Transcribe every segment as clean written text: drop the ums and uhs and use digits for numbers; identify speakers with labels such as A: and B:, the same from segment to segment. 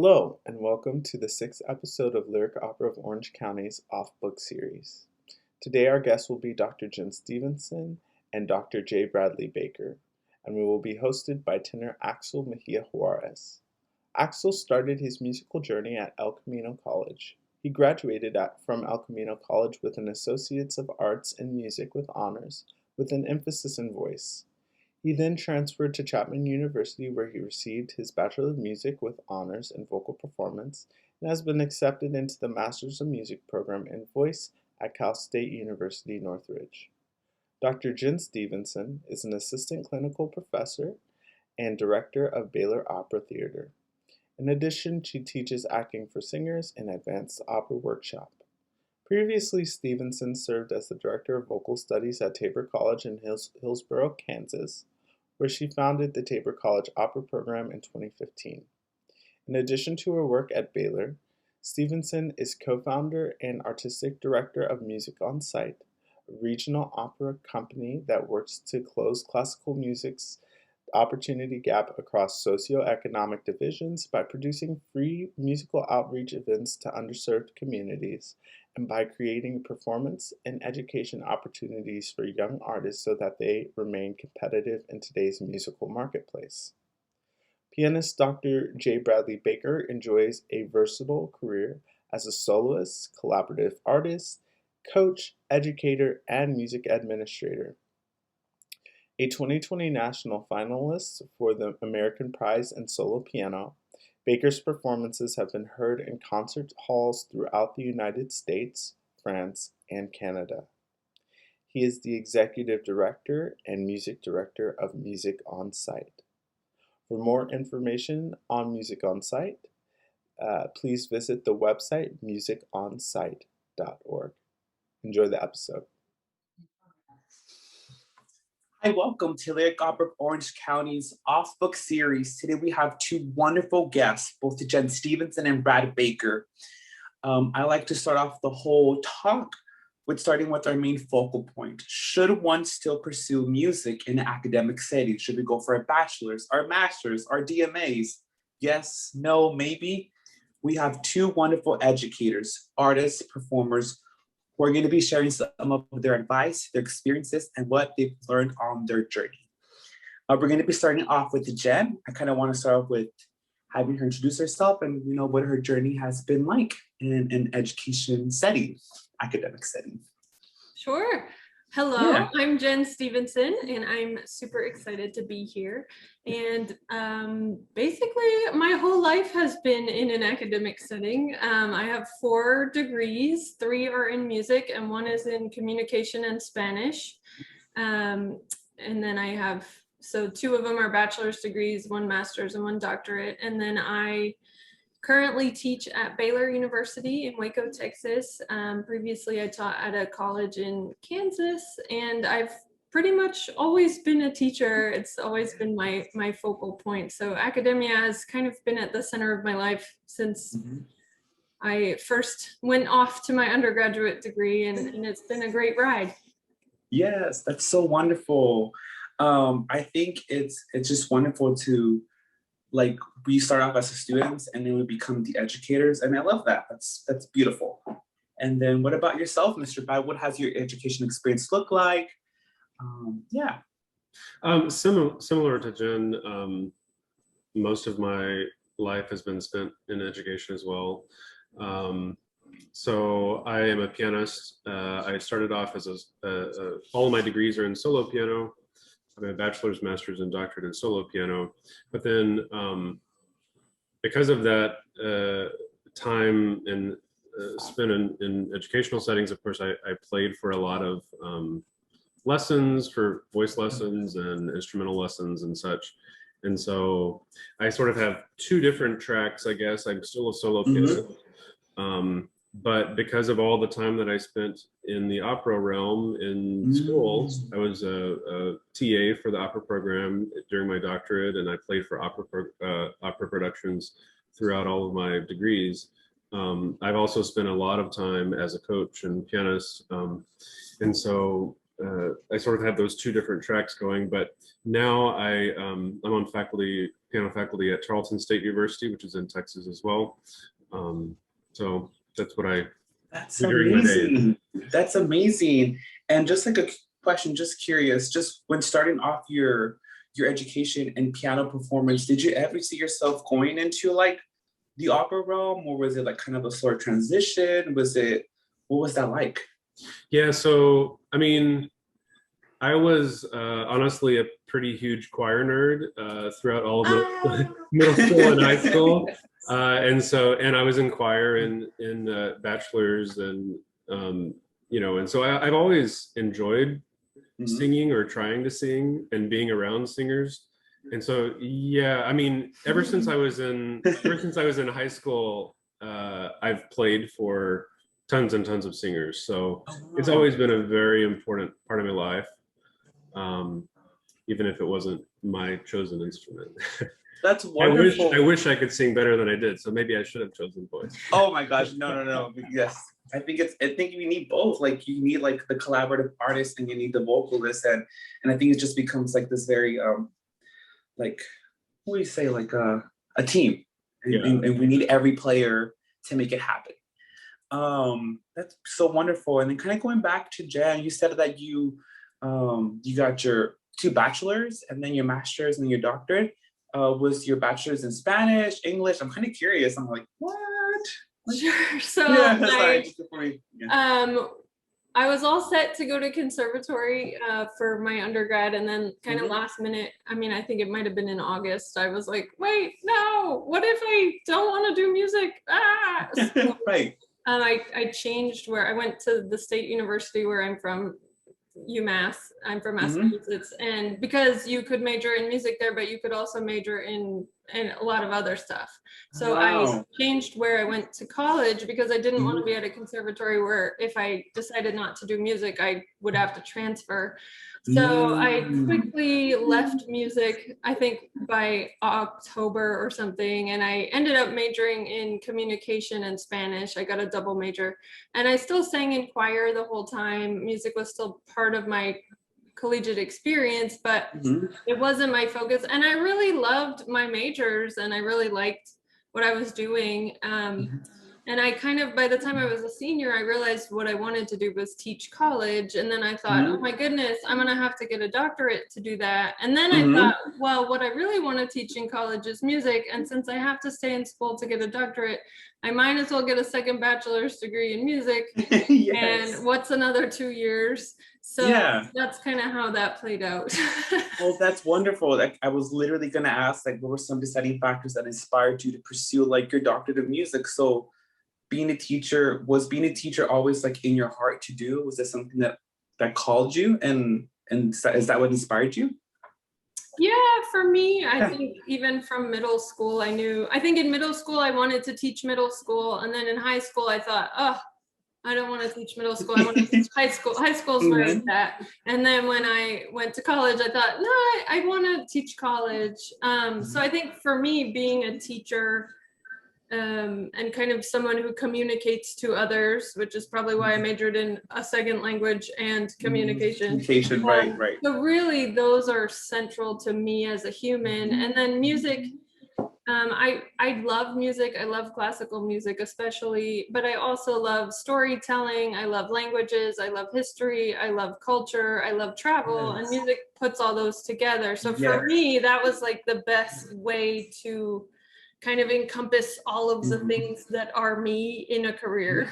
A: Hello, and welcome to the sixth episode of Lyric Opera of Orange County's Off Book series. Today, our guests will be Dr. Jen Stevenson and Dr. J. Bradley Baker, and we will be hosted by tenor Axel Mejia Juarez. Axel started his musical journey at El Camino College. He graduated from El Camino College with an Associates of Arts in Music with honors, with an emphasis in voice. He then transferred to Chapman University, where he received his Bachelor of Music with honors in vocal performance and has been accepted into the Masters of Music program in voice at Cal State University Northridge. Dr. Jen Stevenson is an assistant clinical professor and director of Baylor Opera Theater. In addition, she teaches acting for singers in Advanced Opera Workshop. Previously, Stevenson served as the Director of Vocal Studies at Tabor College in Hillsboro, Kansas, where she founded the Tabor College Opera Program in 2015. In addition to her work at Baylor, Stevenson is co-founder and artistic director of Music on Site, a regional opera company that works to close classical music's opportunity gap across socioeconomic divisions by producing free musical outreach events to underserved communities and by creating performance and education opportunities for young artists so that they remain competitive in today's musical marketplace. Pianist Dr. J. Bradley Baker enjoys a versatile career as a soloist, collaborative artist, coach, educator, and music administrator. A 2020 national finalist for the American Prize in Solo Piano, Baker's performances have been heard in concert halls throughout the United States, France, and Canada. He is the executive director and music director of Music on Site. For more information on Music on Site, please visit the website musiconsite.org. Enjoy the episode.
B: Hi, welcome to Lyric Opera of Orange County's Off Book series. Today we have two wonderful guests, both Jen Stevenson and Brad Baker. I like to start off the whole talk with starting with our main focal point. Should one still pursue music in an academic setting? Should we go for a bachelor's, our master's, our DMAs? Yes, no, maybe? We have two wonderful educators, artists, performers, who are going to be sharing some of their advice, their experiences, and what they've learned on their journey. We're going to be starting off with Jen. I kind of want to start off with having her introduce herself and what her journey has been like in an education setting, academic setting.
C: Sure. Hello, I'm Jen Stevenson, and I'm super excited to be here. And basically, my whole life has been in an academic setting. I have 4 degrees, 3 are in music, and 1 is in communication and Spanish. And then I have, so 2 of them are bachelor's degrees, 1 master's and 1 doctorate. And then I currently teach at Baylor University in Waco, Texas. Previously, I taught at a college in Kansas, and I've pretty much always been a teacher. It's always been my focal point. So academia has kind of been at the center of my life since I first went off to my undergraduate degree, and it's been a great ride.
B: Yes, that's so wonderful. I think it's just wonderful to we start off as students and then we become the educators, and I love that. That's beautiful. And then what about yourself, Mr. Bai? What has your education experience look like?
D: Similar to Jen, most of my life has been spent in education as well. So I am a pianist. I started off as all of my degrees are in solo piano. I have a bachelor's, master's, and doctorate in solo piano. But then because of that time and spent in educational settings, of course, I played for a lot of lessons, for voice lessons and instrumental lessons and such. And so I sort of have 2 different tracks, I guess. I'm still a solo pianist. But because of all the time that I spent in the opera realm in school, I was a TA for the opera program during my doctorate, and I played for opera productions throughout all of my degrees. I've also spent a lot of time as a coach and pianist, and so I sort of have those 2 different tracks going. But now I'm on faculty piano faculty at Tarleton State University, which is in Texas as well. So that's what I
B: That's
D: do during my days.
B: amazing. That's amazing. And just like a question, just curious, just when starting off your education in piano performance, did you ever see yourself going into like the opera realm, or was it like kind of a slower transition? What was that like?
D: Yeah, so I mean, I was honestly a pretty huge choir nerd throughout all of middle school and high school, and I was in choir in bachelor's, and and so I've always enjoyed singing or trying to sing and being around singers. And so, yeah, I mean, ever since I was in high school, I've played for tons and tons of singers. So it's always been a very important part of my life, even if it wasn't my chosen instrument.
B: That's wonderful.
D: I wish I could sing better than I did. So maybe I should have chosen voice.
B: Oh my gosh, no. Yes. I think you need both. Like you need like the collaborative artist and you need the vocalist, and I think it just becomes like this very like, what do you say, like a team, and we need every player to make it happen. That's so wonderful. And then kind of going back to Jen, you said that you got your 2 bachelors and then your master's and then your doctorate. Was your bachelor's in Spanish, English? I'm kind of curious. I'm like, what?
C: Sure. So
B: yeah,
C: I was all set to go to conservatory for my undergrad, and then kind of last minute, I mean, I think it might have been in August, I was like, wait, no, what if I don't want to do music? So,
B: right.
C: I changed where I went to the state university where I'm from, UMass. I'm from Massachusetts, and because you could major in music there, but you could also major in a lot of other stuff. So I changed where I went to college because I didn't want to be at a conservatory where if I decided not to do music, I would have to transfer. So I quickly left music, I think by October or something, and I ended up majoring in communication and Spanish. I got a double major, and I still sang in choir the whole time. Music was still part of my collegiate experience, but it wasn't my focus. And I really loved my majors, and I really liked what I was doing. And I kind of, by the time I was a senior, I realized what I wanted to do was teach college. And then I thought, oh my goodness, I'm going to have to get a doctorate to do that. And then I thought, well, what I really want to teach in college is music. And since I have to stay in school to get a doctorate, I might as well get a second bachelor's degree in music.
B: Yes.
C: And what's another 2 years? So that's kind of how that played out.
B: Well, that's wonderful. Like, I was literally going to ask, like, what were some deciding factors that inspired you to pursue like your doctorate of music? So was being a teacher always like in your heart to do? Was there something that called you, and is that what inspired you?
C: Yeah, for me, I think even from middle school, I think in middle school, I wanted to teach middle school. And then in high school, I thought, oh, I don't want to teach middle school. I want to teach high school. High school's where it's at. And then when I went to college, I thought, no, I want to teach college. So I think for me, being a teacher, and kind of someone who communicates to others, which is probably why I majored in a second language and communication.
B: Right.
C: So really, those are central to me as a human. And then music, I love music. I love classical music especially, but I also love storytelling. I love languages. I love history. I love culture. I love travel, and music puts all those together. So for me, that was like the best way to kind of encompass all of the things that are me in a career.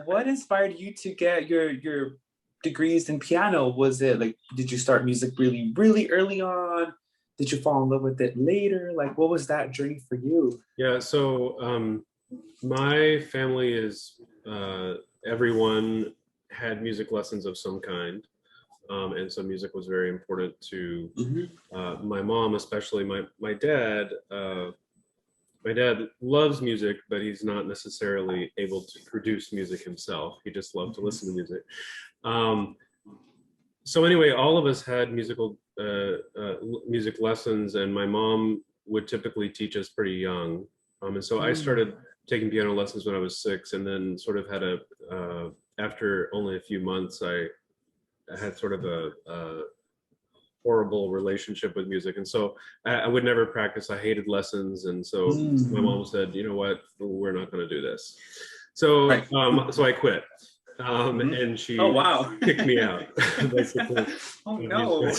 B: What inspired you to get your degrees in piano? Was it like, did you start music really, really early on? Did you fall in love with it later? Like, what was that journey for you?
D: Yeah, so my family is, everyone had music lessons of some kind. And so music was very important to my mom, especially my dad. My dad loves music, but he's not necessarily able to produce music himself. He just loved to listen to music. So anyway, all of us had music lessons, and my mom would typically teach us pretty young. And so I started taking piano lessons when I was 6, and then sort of had after only a few months, I had sort of horrible relationship with music, and so I would never practice. I hated lessons, and so my mom said, you know what, we're not going to do this. So so I quit, and she kicked me out, basically.
B: Oh no.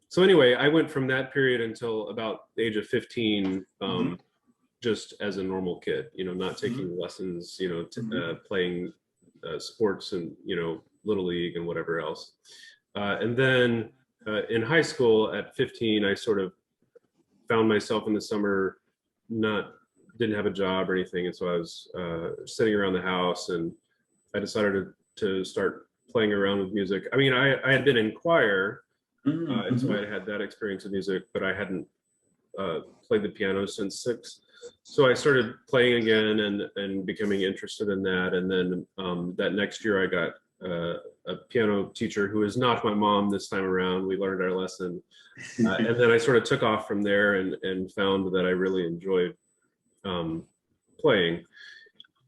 D: So anyway, I went from that period until about the age of 15, just as a normal kid, you know, not taking lessons, you know, playing sports and, you know, Little League and whatever else. And then in high school at 15, I sort of found myself in the summer, didn't have a job or anything. And so I was sitting around the house, and I decided to start playing around with music. I mean, I had been in choir, and so I had that experience with music, but I hadn't played the piano since 6. So I started playing again and becoming interested in that. And then that next year I got a piano teacher who is not my mom this time around. We learned our lesson. And then I sort of took off from there and found that I really enjoyed playing.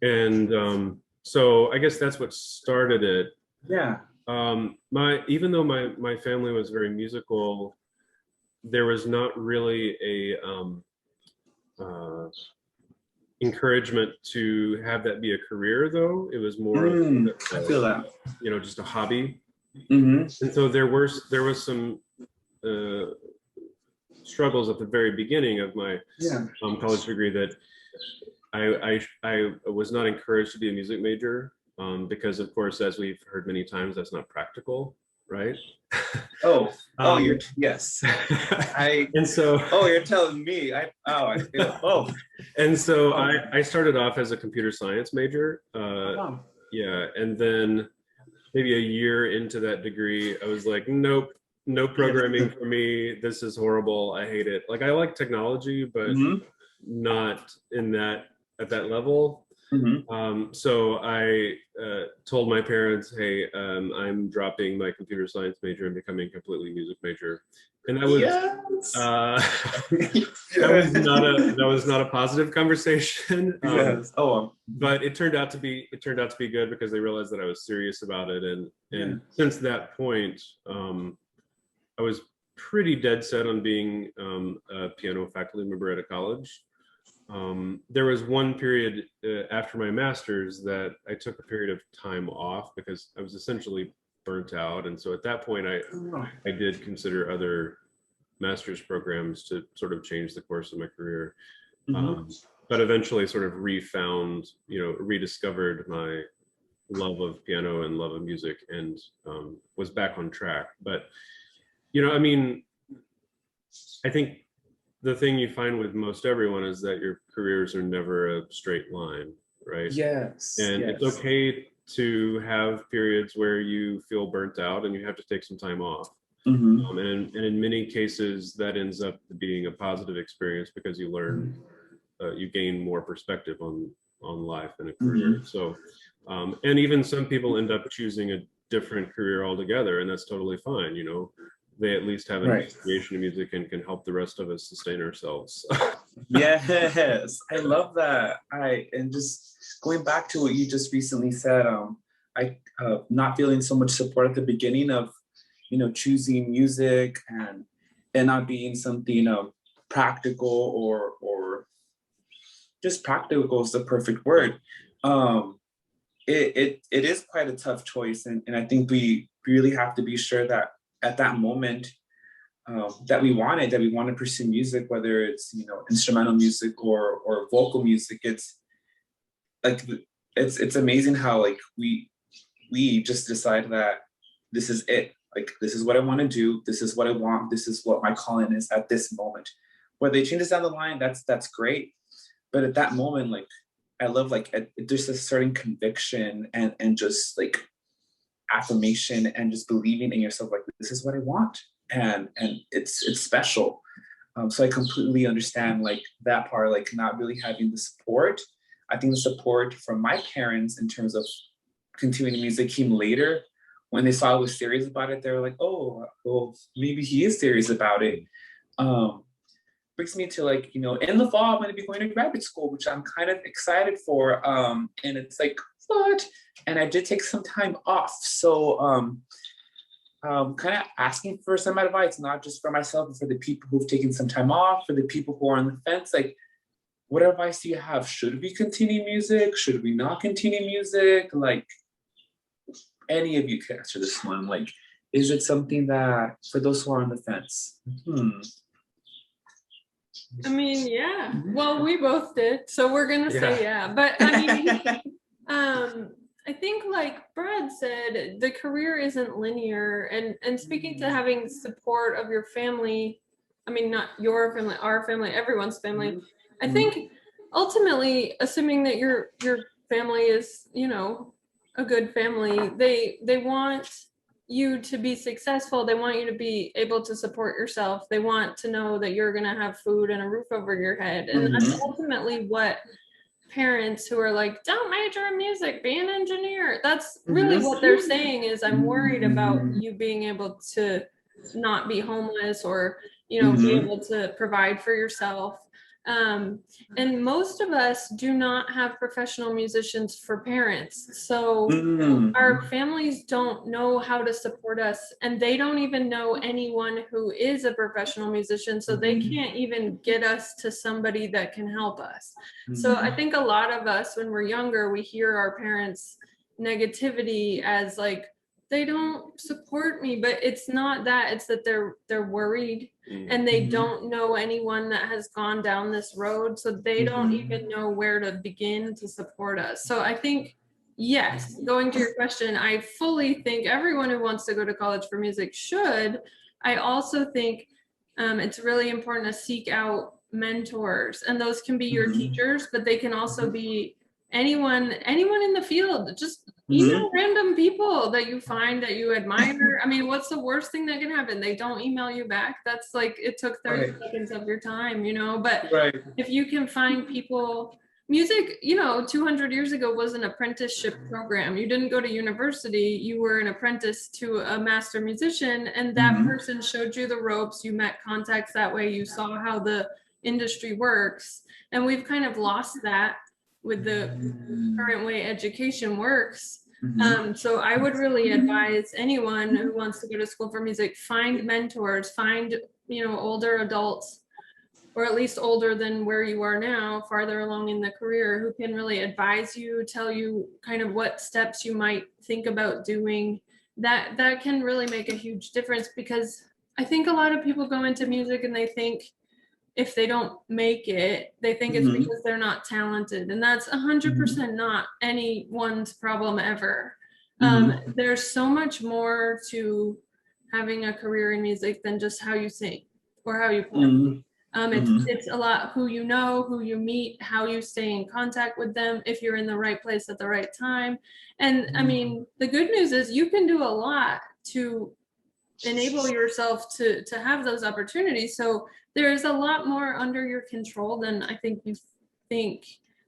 D: And so I guess that's what started it.
B: Yeah.
D: Even though my family was very musical, there was not really a encouragement to have that be a career, though. It was more
B: I feel that,
D: you know, just a hobby.
B: and
D: so there was some struggles at the very beginning of my college degree, that I was not encouraged to be a music major, because of course, as we've heard many times, that's not practical, right?
B: Yes.
D: And so
B: you're telling me. I feel
D: and so I started off as a computer science major. Yeah, and then maybe a year into that degree, I was like, nope, no programming for me. This is horrible. I hate it. Like, I like technology, but not at that level. So I told my parents, hey, I'm dropping my computer science major and becoming a completely music major. And that was that was not a positive conversation. But it turned out to be good, because they realized that I was serious about it. And since that point, I was pretty dead set on being a piano faculty member at a college. There was one period after my master's that I took a period of time off, because I was essentially burnt out. And so at that point, I did consider other master's programs to sort of change the course of my career. But eventually sort of rediscovered my love of piano and love of music, and was back on track. But, you know, I mean, I think the thing you find with most everyone is that your careers are never a straight line, right?
B: Yes.
D: And it's okay to have periods where you feel burnt out and you have to take some time off. And in many cases, that ends up being a positive experience, because you learn, you gain more perspective on life and a career. So, and even some people end up choosing a different career altogether, and that's totally fine. You know, they at least have an appreciation of music and can help the rest of us sustain ourselves.
B: Yes, I love that. And just going back to what you just recently said, I not feeling so much support at the beginning of, you know, choosing music and not being something practical or just practical is the perfect word. It is quite a tough choice, and I think we really have to be sure that at that moment that we want to pursue music, whether it's, you know, instrumental music or vocal music. It's like, it's amazing how, like, we just decide that this is it. Like, this is what I want to do. This is what I want. This is what my calling is at this moment. Whether they change this down the line, that's great. But at that moment, like, I love, like, there's a certain conviction and just like affirmation and just believing in yourself, like, this is what I want, and it's special. So I completely understand, like, that part, like, not really having the support. I think the support from my parents in terms of continuing music came later. When they saw I was serious about it, they were like, oh, well, maybe he is serious about it. Brings me to, like, you know, in the fall, I'm going to be going to graduate school, which I'm kind of excited for. And it's like, what? And I did take some time off. So kind of asking for some advice, not just for myself, but for the people who've taken some time off, for the people who are on the fence. Like, what advice do you have? Should we continue music? Should we not continue music? Like, any of you can answer this one. Like, is it something that, for those who are on the fence?
C: I mean, yeah. Well, we both did, so we're gonna say yeah. But I mean, I think, like Brad said, the career isn't linear, and speaking to having support of your family, I mean, not your family, our family, everyone's family. I think ultimately, assuming that your family is, you know, a good family, they want you to be successful. They want you to be able to support yourself. They want to know that you're going to have food and a roof over your head. And that's ultimately what parents who are like, don't major in music, be an engineer. That's really what they're saying is, I'm worried about you being able to not be homeless, or, you know, be able to provide for yourself. And most of us do not have professional musicians for parents. So our families don't know how to support us, and they don't even know anyone who is a professional musician. So they can't even get us to somebody that can help us. So I think a lot of us, when we're younger, we hear our parents' negativity as like, they don't support me, but it's not that. It's that they're worried, and they don't know anyone that has gone down this road, so they don't even know where to begin to support us. So I think, yes, going to your question, I fully think everyone who wants to go to college for music should. I also think it's really important to seek out mentors, and those can be your teachers, but they can also be anyone in the field. Just email random people that you find that you admire. I mean, what's the worst thing that can happen? They don't email you back. That's like, it took 30 seconds of your time, you know. But if you can find people, music, you know, 200 years ago was an apprenticeship program. You didn't go to university, you were an apprentice to a master musician, and that person showed you the ropes. You met contacts that way, you saw how the industry works. And we've kind of lost that with the current way education works. So I would really advise anyone who wants to go to school for music, find mentors, find, you know, older adults, or at least older than where you are now, farther along in the career, who can really advise you, tell you kind of what steps you might think about doing. That can really make a huge difference, because I think a lot of people go into music and they think, if they don't make it, they think it's because they're not talented. And that's 100% not anyone's problem ever. There's so much more to having a career in music than just how you sing or how you play. It's a lot who you know, who you meet, how you stay in contact with them, if you're in the right place at the right time. And I mean, the good news is you can do a lot to enable yourself to have those opportunities. So there's a lot more under your control than I think you think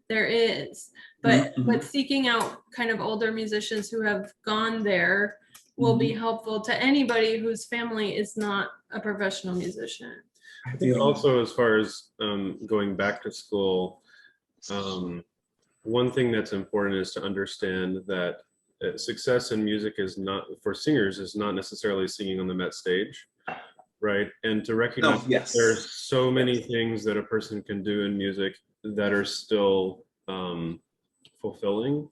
C: there is. But seeking out kind of older musicians who have gone there will be helpful to anybody whose family is not a professional musician.
D: I think also, as far as going back to school, one thing that's important is to understand that success in music is not, for singers, is not necessarily singing on the Met stage, right? And to recognize there's so many things that a person can do in music that are still fulfilling,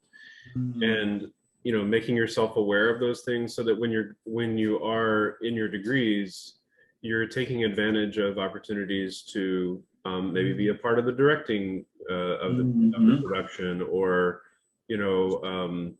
D: and, you know, making yourself aware of those things, so that when you are in your degrees, you're taking advantage of opportunities to maybe be a part of the directing of the production, or, you know,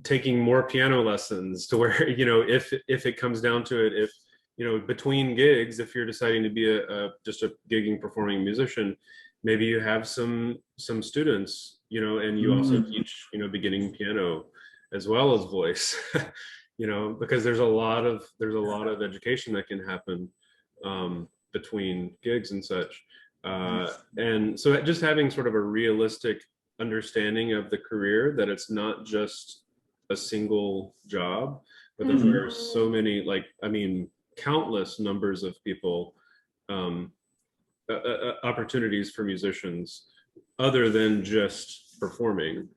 D: taking more piano lessons, to where, you know, if it comes down to it, if, you know, between gigs, if you're deciding to be just a gigging performing musician, maybe you have some students, you know, and you also teach, you know, beginning piano as well as voice. You know, because there's a lot of education that can happen between gigs and such. And so just having sort of a realistic understanding of the career, that it's not just a single job, but that there are so many, like, I mean, countless numbers of people, opportunities for musicians other than just performing.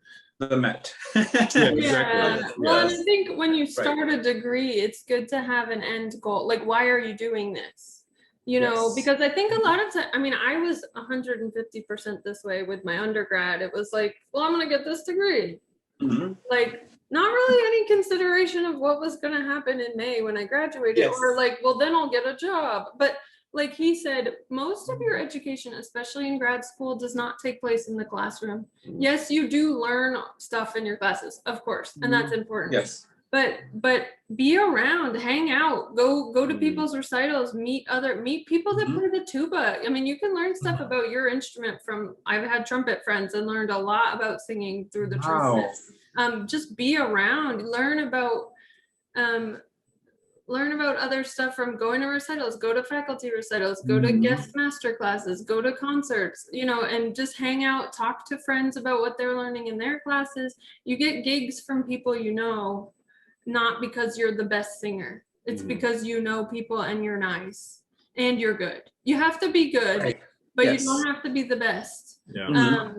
B: the Met.
D: Yeah, exactly.
C: Yeah. Well, and I
B: Yes.
C: think when you start a degree, it's good to have an end goal. Like, why are you doing this? You know,
B: Yes.
C: because I think a lot of time, I mean, I was 150% this way with my undergrad. It was like, well, I'm going to get this degree.
B: Mhm.
C: Like, not really any consideration of what was going to happen in May when I graduated,
B: Yes.
C: or like, well, then I'll get a job. But like he said, most of your education, especially in grad school, does not take place in the classroom. Yes, you do learn stuff in your classes, of course, and that's important.
B: Yes.
C: But be around, hang out, go to
D: Mhm.
C: people's recitals, meet people that
B: Mhm.
C: play the tuba. I mean, you can learn stuff about your instrument from. I've had trumpet friends and learned a lot about singing through the trumpet. Just be around, learn about other stuff from going to recitals, go to faculty recitals, go to guest master classes, go to concerts, you know, and just hang out, talk to friends about what they're learning in their classes. You get gigs from people you know, not because you're the best singer. It's because you know people and you're nice and you're good. You have to be good,
B: Right.
C: but
B: Yes.
C: you don't have to be the best.
D: Yeah.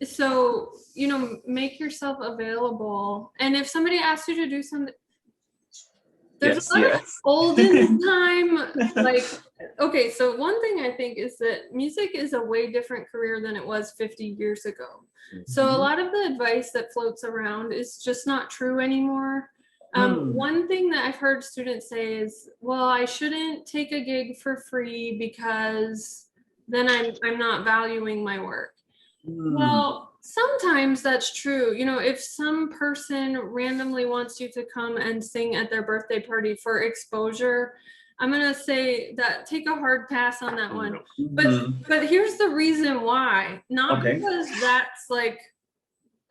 C: So, you know, make yourself available. And if somebody asks you to do something, there's a lot of olden time, like, okay, so one thing I think is that music is a way different career than it was 50 years ago. So a lot of the advice that floats around is just not true anymore. One thing that I've heard students say is, well, I shouldn't take a gig for free because then I'm not valuing my work. Well, sometimes that's true. You know, if some person randomly wants you to come and sing at their birthday party for exposure, I'm gonna say that take a hard pass on that one. But here's the reason why. Not because that's like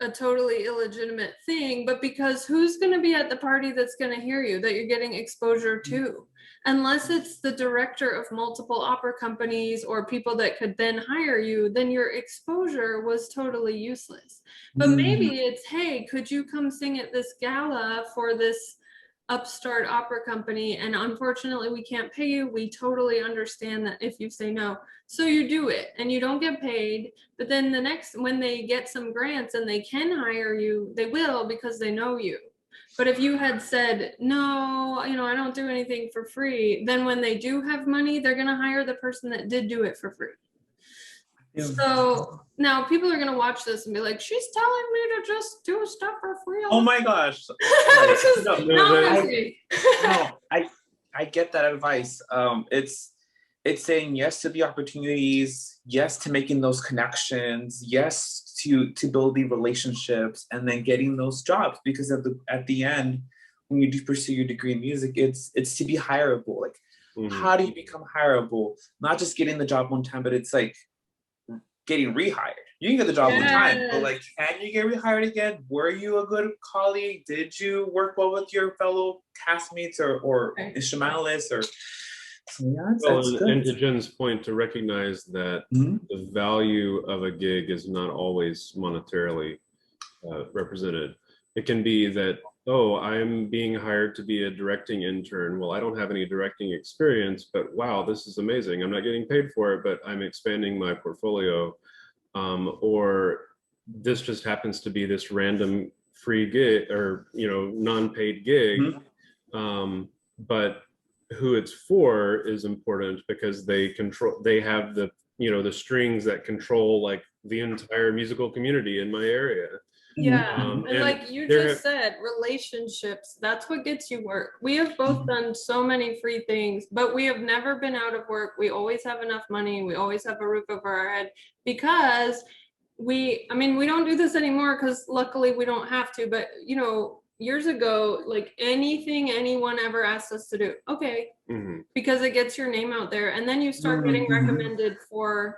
C: a totally illegitimate thing, but because who's going to be at the party that's going to hear you, that you're getting exposure to? Unless it's the director of multiple opera companies or people that could then hire you, then your exposure was totally useless. But maybe it's, hey, could you come sing at this gala for this upstart opera company, and unfortunately we can't pay you. We totally understand that if you say no. So you do it and you don't get paid, but then when they get some grants and they can hire you, they will, because they know you. But if you had said, no, you know, I don't do anything for free, then when they do have money, they're going to hire the person that did do it for free. So now people are going to watch this and be like, she's telling me to just do stuff for free.
B: Oh my gosh. I get that advice. It's saying yes to the opportunities, yes to making those connections, yes to building relationships, and then getting those jobs, because at the end, when you do pursue your degree in music, it's to be hireable. Like, how do you become hireable? Not just getting the job one time, but it's like getting rehired. You can get the job one time, but like, can you get rehired again? Were you a good colleague? Did you work well with your fellow castmates or instrumentalists? Or
D: and to Jen's point, to recognize that the value of a gig is not always monetarily represented. It can be that, oh, I'm being hired to be a directing intern. Well, I don't have any directing experience, but wow, this is amazing. I'm not getting paid for it, but I'm expanding my portfolio. Or this just happens to be this random free gig, or, you know, non-paid gig. But who it's for is important, because they have the, you know, the strings that control like the entire musical community in my area.
C: And like you just said, relationships, that's what gets you work. We have both done so many free things, but we have never been out of work. We always have enough money. We always have a roof over our head, because we don't do this anymore because luckily we don't have to, but you know, years ago, like anything anyone ever asked us to do, okay, because it gets your name out there, and then you start getting recommended for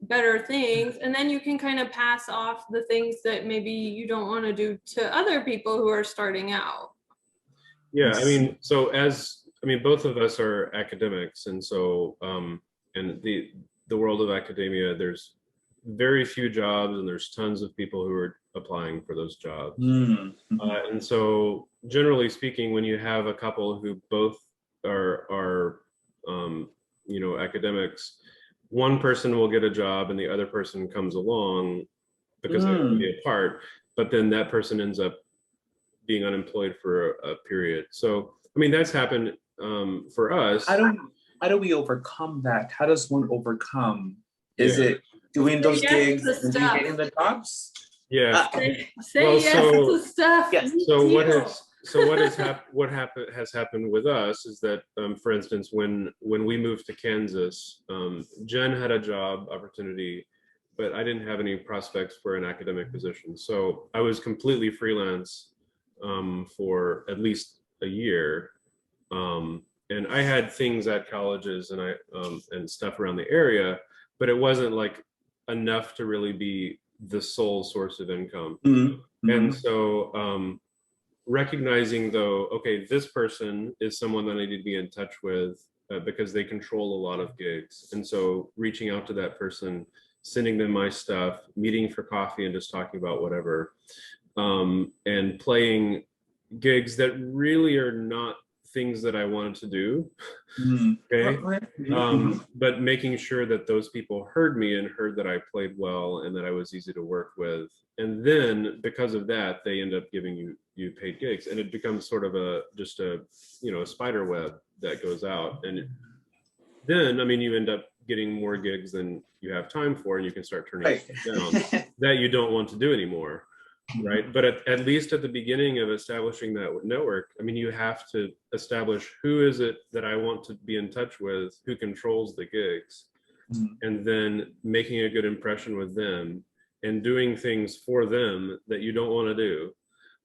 C: better things, and then you can kind of pass off the things that maybe you don't want to do to other people who are starting out.
D: I mean, both of us are academics, and so and the world of academia, there's very few jobs and there's tons of people who are applying for those jobs. And so generally speaking, when you have a couple who both are you know, academics, one person will get a job and the other person comes along because they have to be apart. but then that person ends up being unemployed for a period. So, I mean, that's happened for us.
B: How do we overcome that? How does one overcome? Is it doing those gigs and getting the jobs?
D: Yeah.
C: Say yes to stuff.
B: Yes.
D: So what has happened with us is that, for instance, when we moved to Kansas, Jen had a job opportunity, but I didn't have any prospects for an academic position. So I was completely freelance for at least a year. And I had things at colleges and and stuff around the area, but it wasn't like enough to really be the sole source of income.
B: Mm-hmm.
D: And so recognizing though, okay, this person is someone that I need to be in touch with because they control a lot of gigs. And so reaching out to that person, sending them my stuff, meeting for coffee and just talking about whatever, and playing gigs that really are not things that I wanted to do. Okay. But making sure that those people heard me and heard that I played well and that I was easy to work with. And then because of that, they end up giving you paid gigs, and it becomes sort of a spider web that goes out. And then, I mean, you end up getting more gigs than you have time for, and you can start turning down that you don't want to do anymore. Right. But at least at the beginning of establishing that network, I mean, you have to establish who is it that I want to be in touch with, who controls the gigs, and then making a good impression with them and doing things for them that you don't want to do,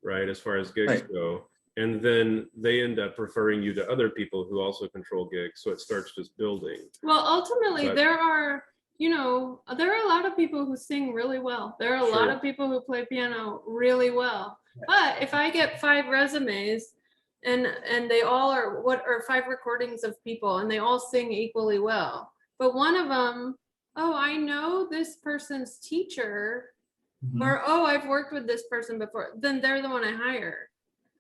D: right, as far as gigs go. And then they end up referring you to other people who also control gigs. So it starts just building.
C: Well, ultimately, there are a lot of people who sing really well. There are a lot of people who play piano really well. But if I get 5 resumes and they all are 5 recordings of people and they all sing equally well, but one of them, oh, I know this person's teacher, or oh, I've worked with this person before, then they're the one I hire.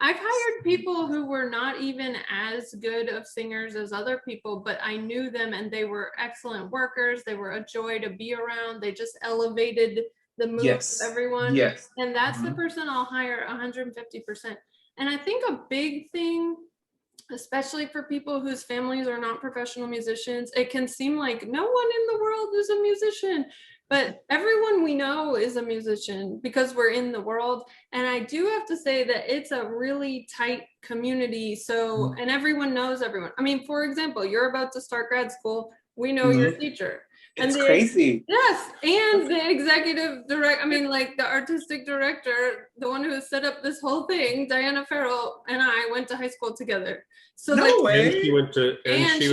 C: I've hired people who were not even as good of singers as other people, but I knew them and they were excellent workers. They were a joy to be around. They just elevated the mood of everyone.
B: Yes.
C: And that's the person I'll hire 150%. And I think a big thing, especially for people whose families are not professional musicians, it can seem like no one in the world is a musician. But everyone we know is a musician because we're in the world. And I do have to say that it's a really tight community. So, and everyone knows everyone. I mean, for example, you're about to start grad school. We know your teacher.
B: It's crazy.
C: Yes. And the executive director, I mean, like the artistic director, the one who set up this whole thing, Diana Farrell, and I went to high school together. So
B: no way.
D: And she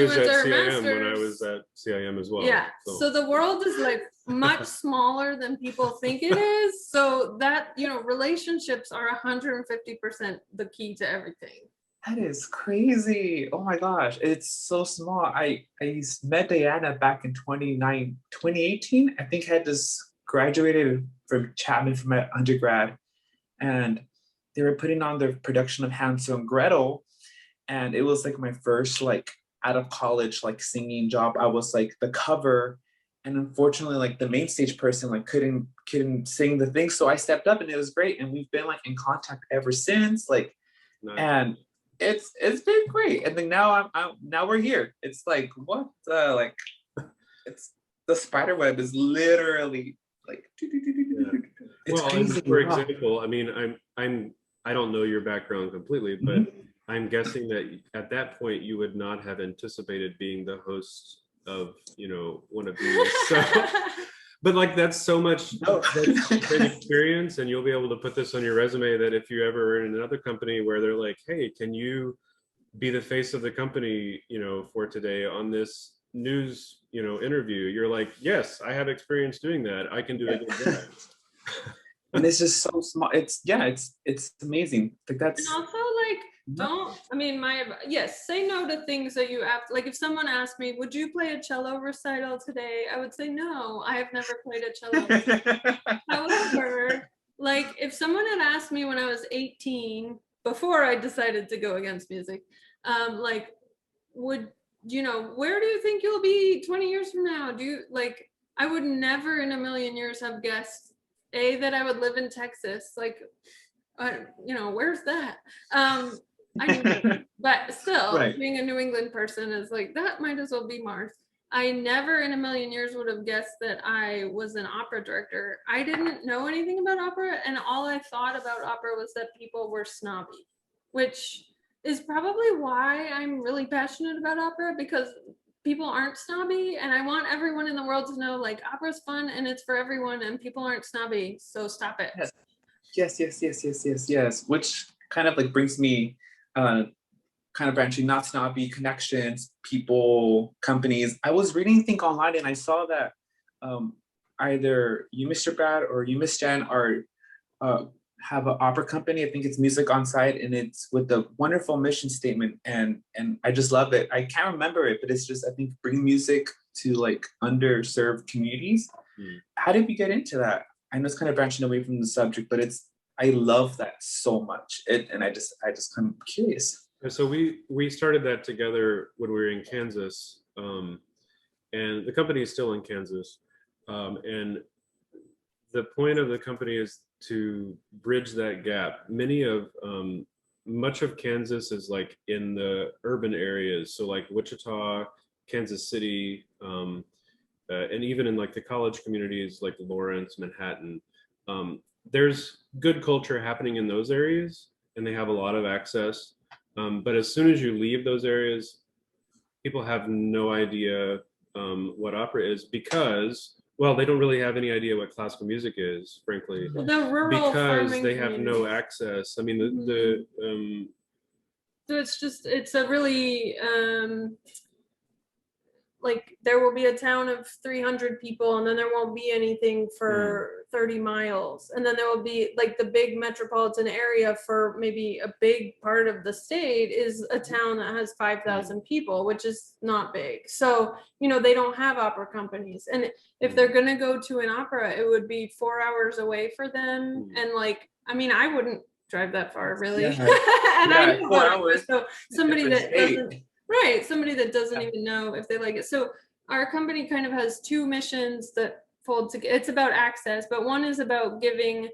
D: was at CIM when I was at CIM as well.
C: Yeah. So the world is like much smaller than people think it is. So that, relationships are 150% the key to everything.
B: That is crazy. Oh my gosh. It's so small. I met Diana back in 2018. I think I had just graduated from Chapman from my undergrad. And they were putting on their production of Hansel and Gretel. And it was like my first out of college singing job. I was the cover. And unfortunately, the main stage person couldn't sing the thing. So I stepped up and it was great. And we've been in contact ever since. Nice. And it's been great. And then now now we're here. It's what it's the spider web is literally it's crazy.
D: For example, I mean, I don't know your background completely, but I'm guessing that at that point you would not have anticipated being the host of one of these. So, but that's so much that's great experience, and you'll be able to put this on your resume that if you ever are in another company where they're like, hey, can you be the face of the company for today on this news interview, you're like, yes, I have experience doing that, I can do a good job.
B: And it's just so small. It's amazing. That's
C: and also say no to things that you have. If someone asked me, would you play a cello recital today? I would say no, I have never played a cello. However, if someone had asked me when I was 18, before I decided to go against music, where do you think you'll be 20 years from now? I would never in a million years have guessed that I would live in Texas. Like, where's that? I mean, but still,
B: Right.
C: being a New England person is like, that might as well be Mars. I never in a million years would have guessed that I was an opera director. I didn't know anything about opera, and all I thought about opera was that people were snobby, which is probably why I'm really passionate about opera, because people aren't snobby, and I want everyone in the world to know, like, opera's fun and it's for everyone, and people aren't snobby, so stop it.
B: Yes. Which kind of like brings me kind of branching, not snobby, connections, people, companies. I was reading Think Online and I saw that either you, Mr. Brad, or you, Miss Jen, are have an opera company. I think it's Music on Site, and it's with the wonderful mission statement, and I just love it. I can't remember it, but it's just, I think, bring music to like underserved communities. How did we get into that? I know it's kind of branching away from the subject, but I love that so much. And I just kind of curious.
D: So we started that together when we were in Kansas, and the company is still in Kansas, and the point of the company is to bridge that gap. Much of Kansas is like in the urban areas, so like Wichita, Kansas City, and even in like the college communities like Lawrence, Manhattan. There's good culture happening in those areas, and they have a lot of access. But as soon as you leave those areas, people have no idea what opera is, because, well, they don't really have any idea what classical music is, frankly,
C: The rural
D: because they
C: farming
D: have no
C: community.
D: access. I mean,
C: So it's a really like, there will be a town of 300 people, and then there won't be anything for 30 miles, and then there will be like the big metropolitan area for maybe a big part of the state is a town that has 5,000 people, which is not big. So they don't have opera companies, and if they're gonna go to an opera, it would be 4 hours away for them. And like, I mean, I wouldn't drive that far, really.
B: Yeah.
C: And I know
B: 4
C: that.
B: hours.
C: So somebody
B: Different
C: that
B: state.
C: doesn't Right, somebody that doesn't even know if they like it. So our company kind of has two missions that fold together. It's about access, but one is about giving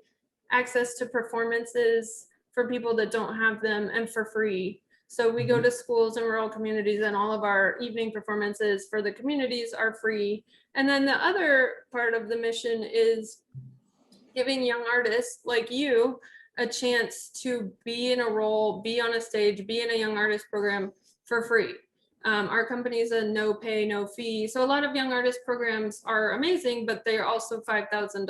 C: access to performances for people that don't have them, and for free. So we go to schools and rural communities, and all of our evening performances for the communities are free. And then the other part of the mission is giving young artists like you a chance to be in a role, be on a stage, be in a young artist program for free. Our company is a no pay, no fee. So a lot of young artist programs are amazing, but they're also $5,000.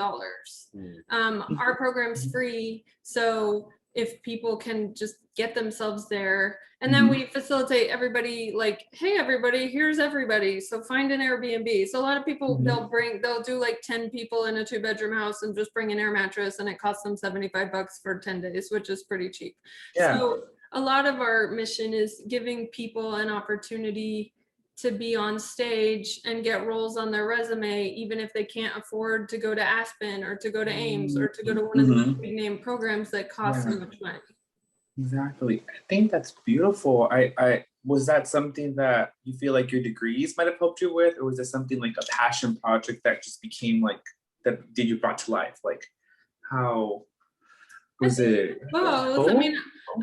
C: Our program's free. So if people can just get themselves there, and then we facilitate everybody, like, hey, everybody, here's everybody. So find an Airbnb. So a lot of people, they'll do like 10 people in a 2-bedroom house and just bring an air mattress, and it costs them $75 for 10 days, which is pretty cheap.
B: Yeah.
C: So a lot of our mission is giving people an opportunity to be on stage and get roles on their resume, even if they can't afford to go to Aspen or to go to Ames or to go to one of the big name programs that cost so much money.
B: Exactly. I think that's beautiful. I was that something that you feel like your degrees might have helped you with, or was it something like a passion project that just became like, that did you brought to life? Like, how was it?
C: Both. I mean,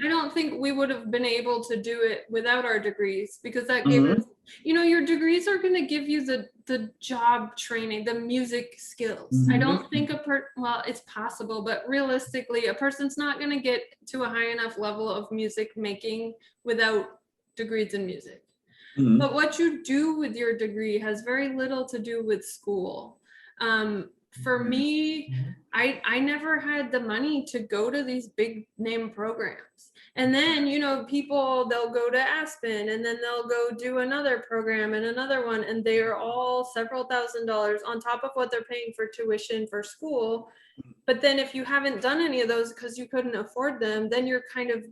C: I don't think we would have been able to do it without our degrees, because that gave us, your degrees are going to give you the job training, the music skills. I don't think well, it's possible, but realistically, a person's not going to get to a high enough level of music making without degrees in music. But what you do with your degree has very little to do with school. For me, I never had the money to go to these big name programs. And then, people, they'll go to Aspen, and then they'll go do another program and another one, and they are all several $1,000s on top of what they're paying for tuition for school. But then if you haven't done any of those because you couldn't afford them, then you're kind of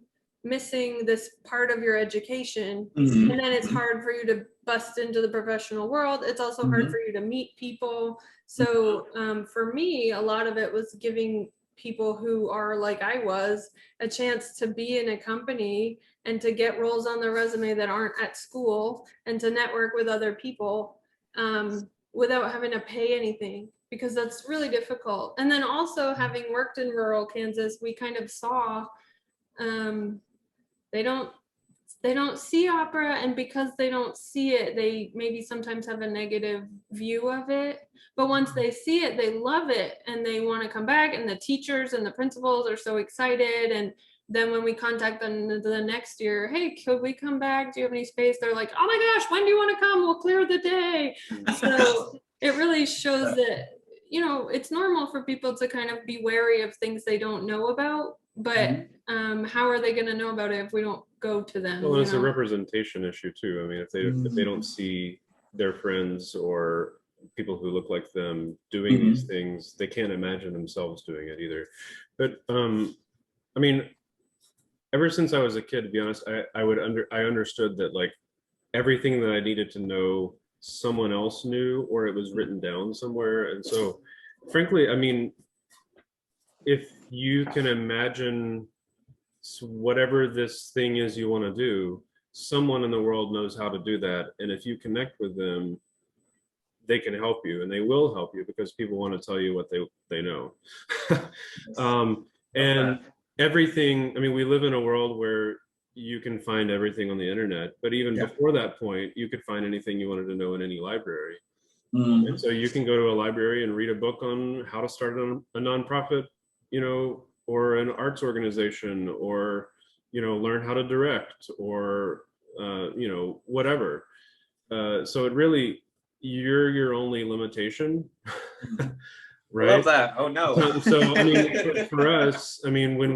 C: missing this part of your education. And then it's hard for you to bust into the professional world. It's also hard for you to meet people. So for me, a lot of it was giving people who are like I was a chance to be in a company and to get roles on their resume that aren't at school, and to network with other people without having to pay anything. because that's really difficult. And then also having worked in rural Kansas, we kind of saw they don't see opera, and because they don't see it, they maybe sometimes have a negative view of it. But once they see it, they love it and they want to come back, and the teachers and the principals are so excited. And then when we contact them the next year, hey, could we come back? Do you have any space? They're like, oh my gosh, when do you want to come? We'll clear the day. So it really shows that, you know, it's normal for people to kind of be wary of things they don't know about, but how are they going to know about it if we don't go to them?
D: Well, it's a representation issue too. I mean, if they don't see their friends or people who look like them doing these things, they can't imagine themselves doing it either. But I mean, ever since I was a kid, to be honest, I understood that like everything that I needed to know, someone else knew, or it was written down somewhere. And so, frankly, I mean, if you can imagine whatever this thing is you want to do, someone in the world knows how to do that. And if you connect with them, they can help you, and they will help you because people want to tell you what they know. And everything, I mean, we live in a world where you can find everything on the internet, but even before that point, you could find anything you wanted to know in any library. And so you can go to a library and read a book on how to start a nonprofit, you know, or an arts organization, or, you know, learn how to direct, or, you know, whatever. So it really, you're your only limitation. Right?
B: I love that. Oh no.
D: So I mean, for us, I mean, when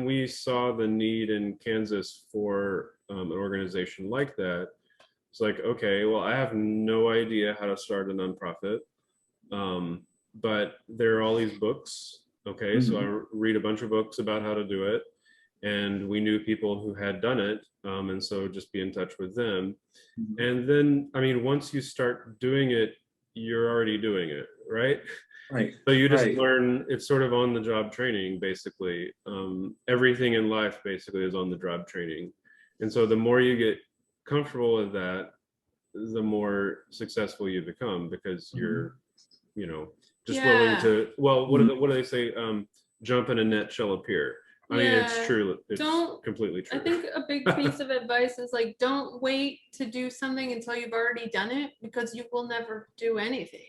D: we saw the need in Kansas for an organization like that, it's like, okay, well, I have no idea how to start a nonprofit, but there are all these books. Okay, so I read a bunch of books about how to do it, and we knew people who had done it, and so just be in touch with them. And then, I mean, once you start doing it, you're already doing it, right?
B: Right.
D: So you just learn, it's sort of on the job training, basically. Everything in life basically is on the job training. And so the more you get comfortable with that, the more successful you become, because you're, you know, just willing to, well, what do they say? Jump in a net shall appear. I mean, it's true. It's completely true.
C: I think a big piece of advice is like, don't wait to do something until you've already done it, because you will never do anything.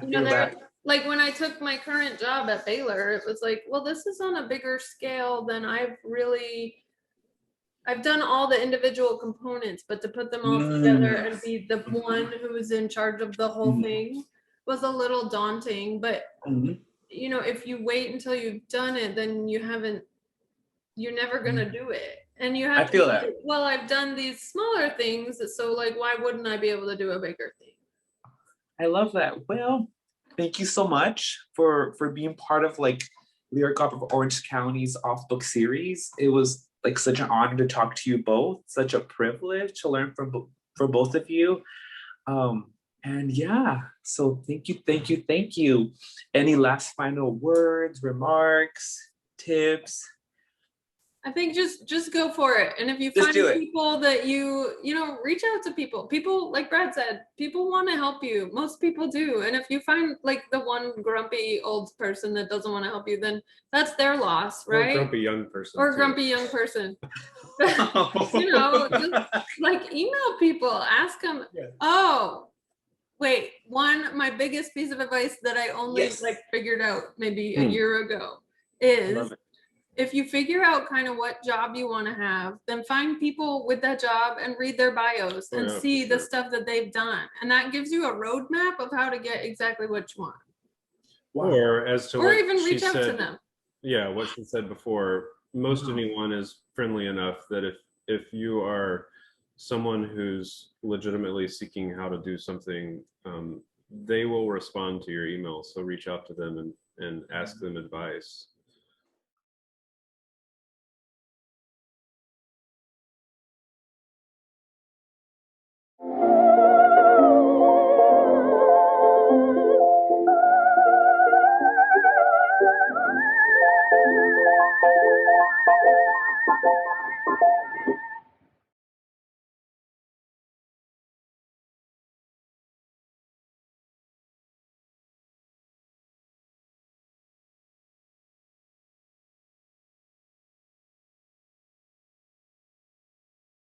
C: You know, like when I took my current job at Baylor, it was like, well, this is on a bigger scale than I've done all the individual components, but to put them all together and be the one who is in charge of the whole thing was a little daunting. But you know, if you wait until you've done it, then you're never gonna do it. And you have to think, well, I've done these smaller things, so like, why wouldn't I be able to do a bigger thing?
B: I love that. Well, thank you so much for being part of like Lyric Opera of Orange County's Off Book series. It was like such an honor to talk to you both, such a privilege to learn from both of you. And yeah, so thank you. Any last final words, remarks, tips?
C: I think just go for it. And if you find people that you know, reach out to people, like Brad said, people want to help you. Most people do. And if you find like the one grumpy old person that doesn't want to help you, then that's their loss, right?
D: Or grumpy young person.
C: Or grumpy young person. You know, just like email people, ask them. Oh, wait, my biggest piece of advice that I only like figured out maybe a year ago is, if you figure out kind of what job you want to have, then find people with that job and read their bios and see the stuff that they've done. And that gives you a roadmap of how to get exactly what you want.
D: Or
C: even reach out to them.
D: Yeah, what she said before, most anyone is friendly enough that if you are someone who's legitimately seeking how to do something, they will respond to your email. So reach out to them and ask them advice.